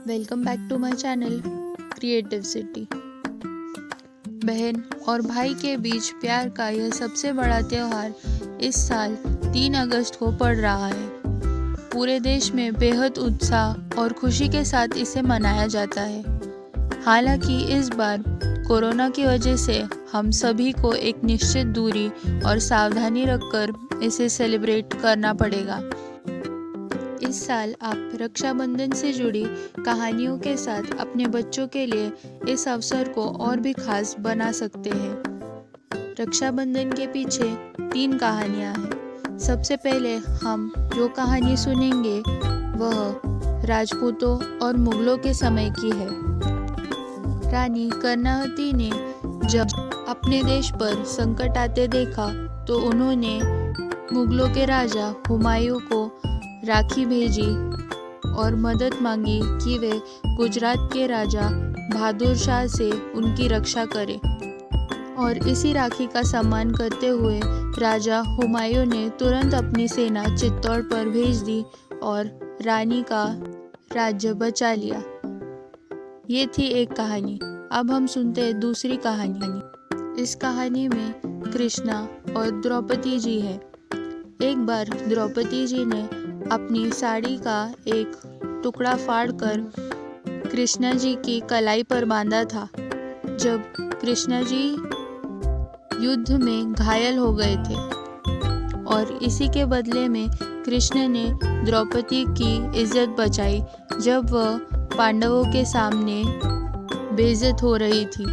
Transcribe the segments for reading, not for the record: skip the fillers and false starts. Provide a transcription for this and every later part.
Welcome back to my channel creative city. बहन और भाई के बीच प्यार का यह सबसे बड़ा त्यौहार इस साल 3 अगस्त को पड़ रहा है। पूरे देश में बेहद उत्साह और खुशी के साथ इसे मनाया जाता है। हालांकि इस बार कोरोना की वजह से हम सभी को एक निश्चित दूरी और सावधानी रखकर इसे सेलिब्रेट करना पड़ेगा। इस साल आप रक्षाबंधन से जुड़ी कहानियों के साथ अपने बच्चों के लिए इस अवसर को और भी खास बना सकते हैं। रक्षाबंधन के पीछे 3 कहानियां हैं। सबसे पहले हम जो कहानी सुनेंगे वह राजपूतों और मुगलों के समय की है। रानी कर्णावती ने जब अपने देश पर संकट आते देखा तो उन्होंने मुगलों के राजा हुमायूं को राखी भेजी और मदद मांगी कि वे गुजरात के राजा बहादुर शाह से उनकी रक्षा करें। और इसी राखी का सम्मान करते हुए राजा हुमायूं ने तुरंत अपनी सेना चित्तौड़ पर भेज दी और रानी का राज्य बचा लिया। ये थी एक कहानी। अब हम सुनते हैं दूसरी कहानी। इस कहानी में कृष्णा और द्रौपदी जी है। एक बार द्रौपदी जी ने अपनी साड़ी का एक टुकड़ा फाड़कर कृष्णा जी की कलाई पर बांधा था। जब कृष्णा जी युद्ध में घायल हो गए थे और इसी के बदले में कृष्ण ने द्रौपदी की इज्जत बचाई जब वह पांडवों के सामने बेइज्जत हो रही थी।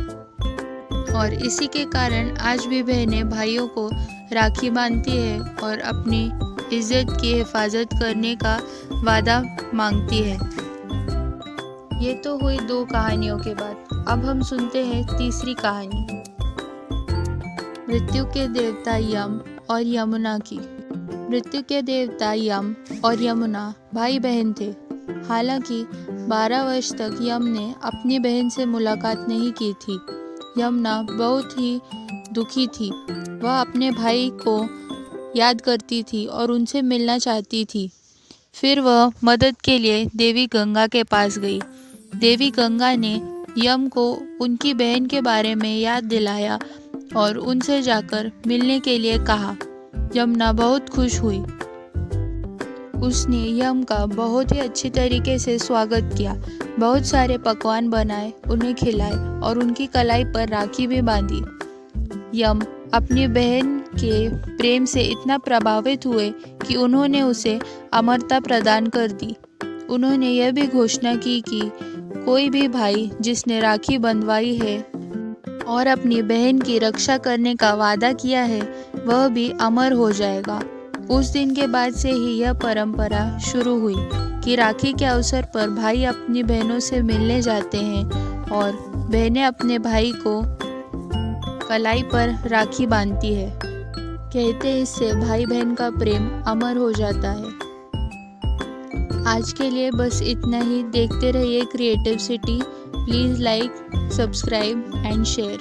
और इसी के कारण आज भी बहनें भाइयों को राखी बांधती है और अपनी इज्जत की हिफाजत करने का वादा मांगती है। ये तो हुई 2 कहानियों के बाद। अब हम सुनते हैं तीसरी कहानी, मृत्यु के देवता यम और यमुना की। मृत्यु के देवता यम और यमुना भाई बहन थे। हालांकि 12 वर्ष तक यम ने अपनी बहन से मुलाकात नहीं की थी। यमुना बहुत ही दुखी थी। वह अपने भाई को याद करती थी और उनसे मिलना चाहती थी। फिर वह मदद के लिए देवी गंगा के पास गई। देवी गंगा ने यम को उनकी बहन के बारे में याद दिलाया और उनसे जाकर मिलने के लिए कहा। यमुना बहुत खुश हुई। उसने यम का बहुत ही अच्छी तरीके से स्वागत किया। बहुत सारे पकवान बनाए, उन्हें खिलाए और उनकी कलाई पर राखी भी बांधी। यम अपनी बहन के प्रेम से इतना प्रभावित हुए कि उन्होंने उसे अमरता प्रदान कर दी। उन्होंने यह भी घोषणा की कि कोई भी भाई जिसने राखी बंधवाई है और अपनी बहन की रक्षा करने का वादा किया है वह भी अमर हो जाएगा। उस दिन के बाद से ही यह परंपरा शुरू हुई कि राखी के अवसर पर भाई अपनी बहनों से मिलने जाते हैं और बहनें अपने भाई को कलाई पर राखी बांधती है। कहते हैं इससे भाई बहन का प्रेम अमर हो जाता है। आज के लिए बस इतना ही। देखते रहिए creative city. Please like, subscribe and share.